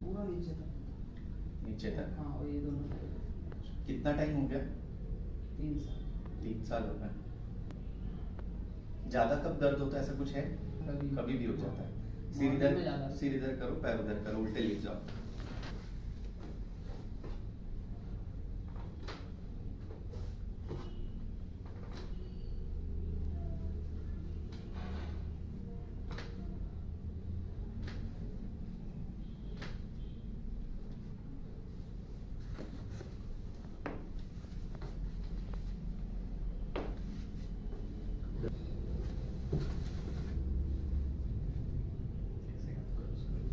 पूरा नीचे तक। नीचे तक? हाँ, और ये दोनों। कितना टाइम हो गया? 3 साल। 3 साल हो गए। ज्यादा कब दर्द होता है, ऐसा कुछ है? कभी भी हो जाता है। सिर इधर करो, पैर उधर करो, उल्टे लेट जाओ। ऐसे हाथ करो उसको।